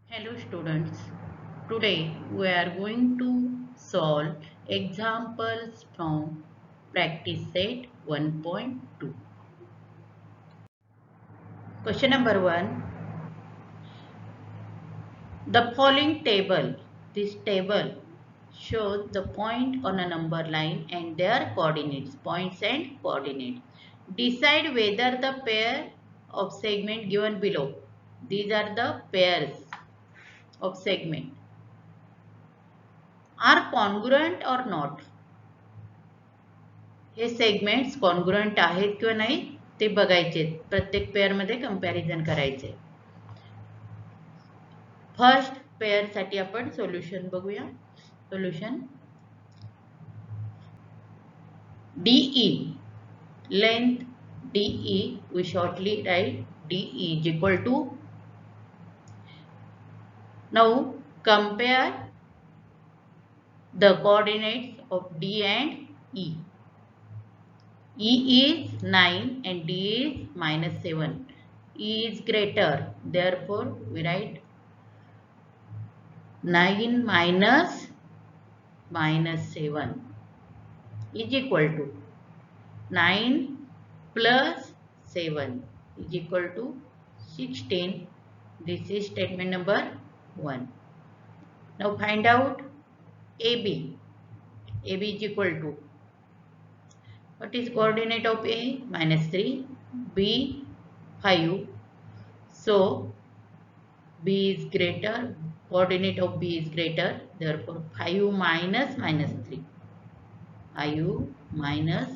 Hello students, today we are going to solve examples from practice set 1.2. Question number 1. The following table shows the point on a number line and their coordinates, points and coordinates. Decide whether the pair of segment given below, these are the pairs of segment, are congruent or not. हे segments congruent आहेत किंवा नाही ते बघायचे, प्रत्येक pair मध्ये comparison करायचे. First pair साठी आपण सोल्युशन बघूया. Solution DE, length DE, we shortly write DE is equal to, now compare the coordinates of D and E. E is 9 and D is -7. E is greater, therefore we write 9 minus -7 is equal to 9 plus 7 is equal to 16. This is statement number 1. Now find out AB. AB is equal to, what is coordinate of A? -3, B 5. So B is greater, coordinate of B is greater, therefore 5 minus -3. 5 minus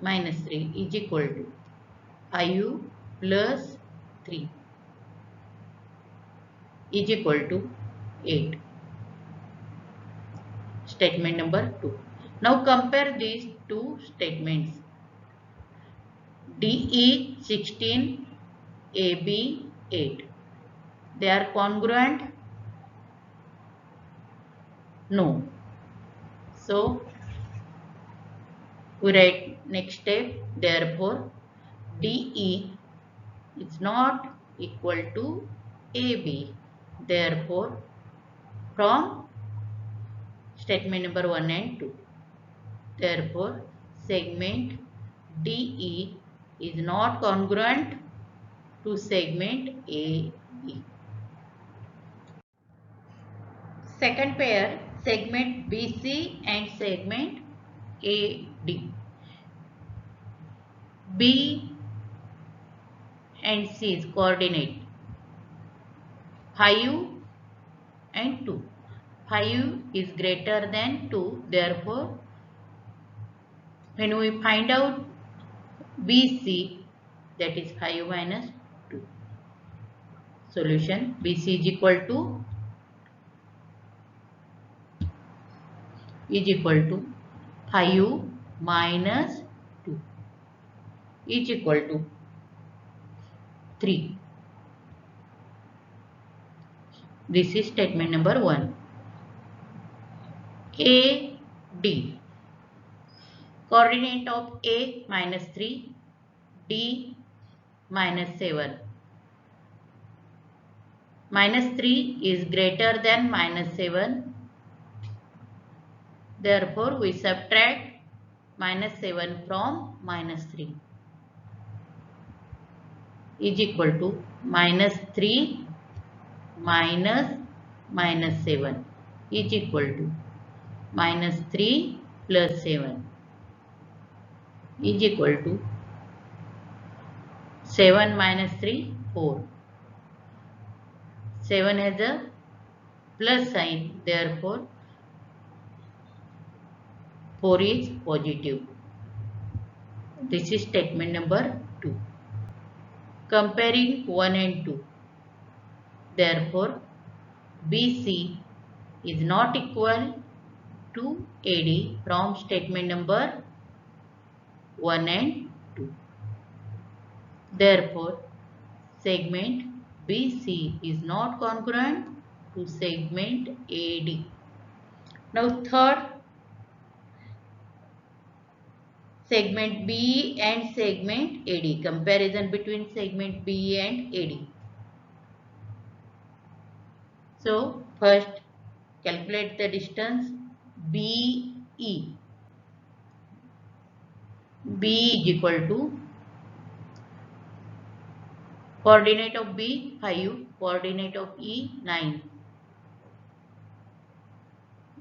-3 is equal to 5 plus 3 is equal to 8. Statement number 2. Now compare these two statements. DE 16, AB 8. They are congruent? No. So we write next step. Therefore DE is not equal to AB. Therefore from statement number 1 and 2. Therefore segment DE is not congruent to segment AB. Second pair, segment BC and segment AD. B and C's coordinate 5 and 2. 5 is greater than 2, therefore when we find out BC, that is 5 minus 2. Solution BC is equal to 5 minus 2 is equal to 3. This is statement number 1. AD, coordinate of A -3, D -7. -3 is greater than -7. Therefore, we subtract -7 from -3 is equal to -3 minus -7 is equal to -3 plus 7 is equal to 7 minus 3, 4. 7 has a plus sign, therefore 4 is positive. This is statement number 2. Comparing 1 and 2. Therefore, BC is not equal to AD from statement number 1 and 2. Therefore, segment BC is not congruent to segment AD. Now third, segment B and segment AD. Comparison between segment B and AD. So first calculate the distance BE. B is equal to coordinate of B 5, coordinate of E 9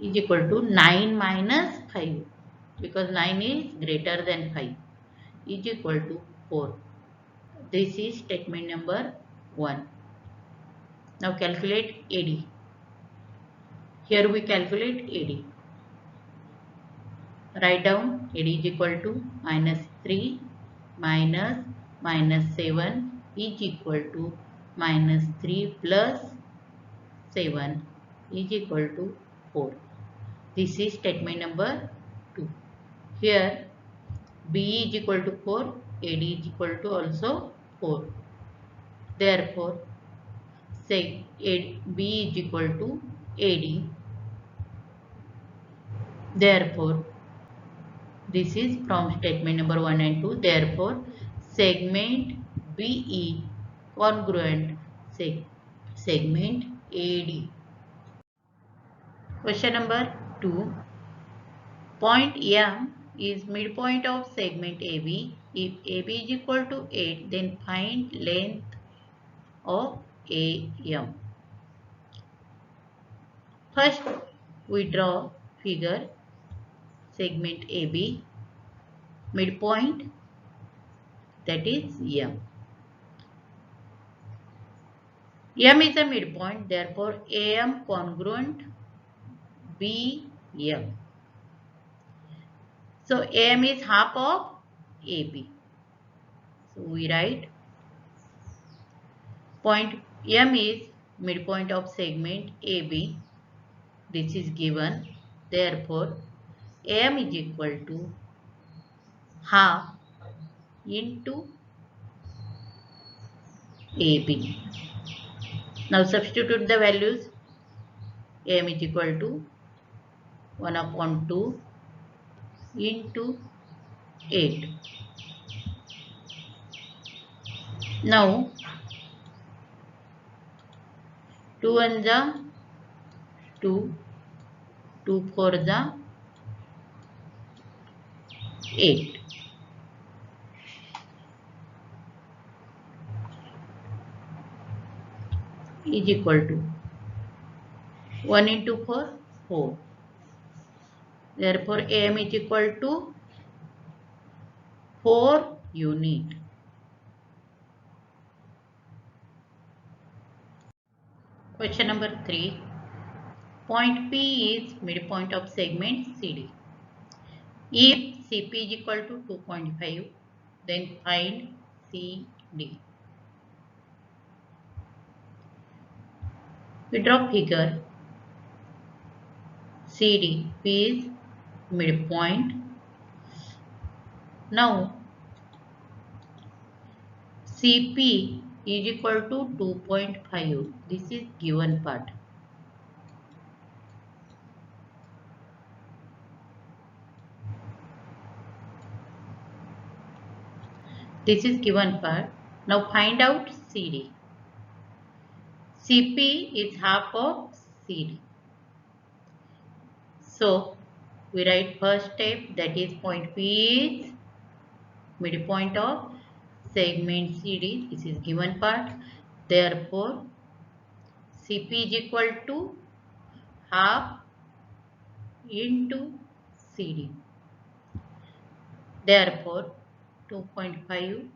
is equal to 9 minus 5 because 9 is greater than 5 is equal to 4. This is statement number 1. Now calculate AD. Here we calculate AD. Write down AD is equal to minus 3 minus 7 is equal to minus 3 plus 7 is equal to 4. This is statement number 2. Here B is equal to 4, AD is equal to also 4. Therefore, say B is equal to AD. Therefore, this is from statement number 1 and 2. Therefore, segment BE congruent segment AD. Question number 2. Point M is midpoint of segment AB. If AB is equal to 8, then find length of AM. First, we draw figure segment AB, midpoint, that is M. M is a midpoint, therefore AM congruent BM. So AM is half of AB. So we write point M is midpoint of segment AB. This is given. Therefore, AM is equal to half into AB. Now substitute the values. AM is equal to 1 upon 2 into 8. Now 2 1 जा 2, 2 4 जा 8. Is equal to 1 into 4, 4. Therefore, AM is equal to 4 unit. Question number 3. Point P is midpoint of segment CD. If CP is equal to 2.5, then find CD. We draw figure CD. P is midpoint. Now CP is equal to 2.5. This is given part. This is given part. Now find out CD. CP is half of CD. So we write first step, that is point P is midpoint of segment CD. This is given part. Therefore, CP is equal to half into CD. Therefore, 2.5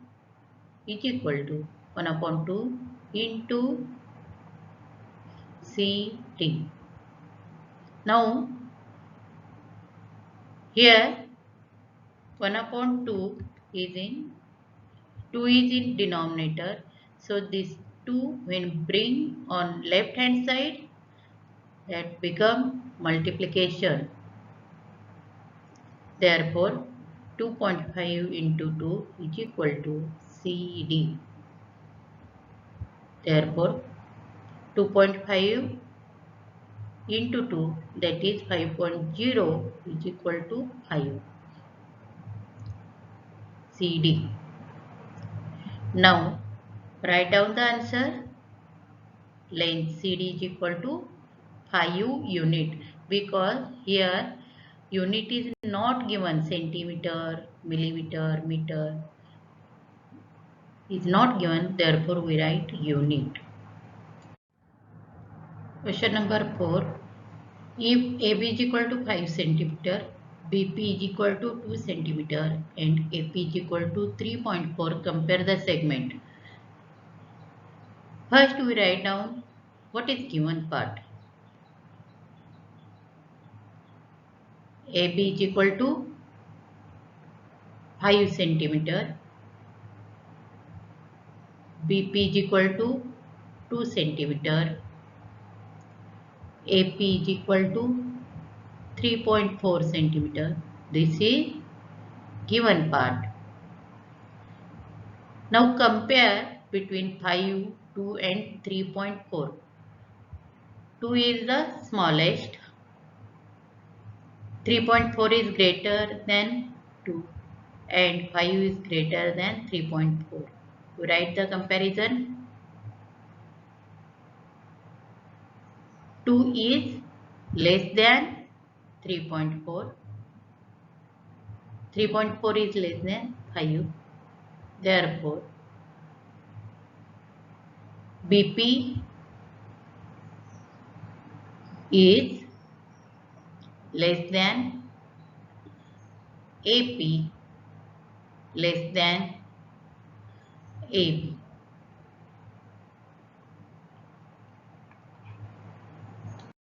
is equal to 1 upon 2 into CD. Now, here 1 upon 2 is in denominator. So this 2 when bring on left hand side, that become multiplication. Therefore, 2.5 into 2 is equal to CD. Therefore, 2.5 into 2, that is 5.0, is equal to 5. CD. Now, write down the answer. length CD is equal to 5 unit, because here unit is not given, centimeter, millimeter, meter is not given, therefore we write unit. Question number 4. If AB is equal to 5 centimeter, BP is equal to 2 centimeter and AP is equal to 3.4, compare the segment. First we write down what is given part. AB is equal to 5 centimeter, BP is equal to 2 centimeter, AP is equal to 3.4 centimeter. This is given part. Now compare between 5, 2 and 3.4. 2 is the smallest, 3.4 is greater than 2 and 5 is greater than 3.4. We write the comparison. 2 is less than 3.4. 3.4 is less than 5. Therefore, BP is less than AP less than AB.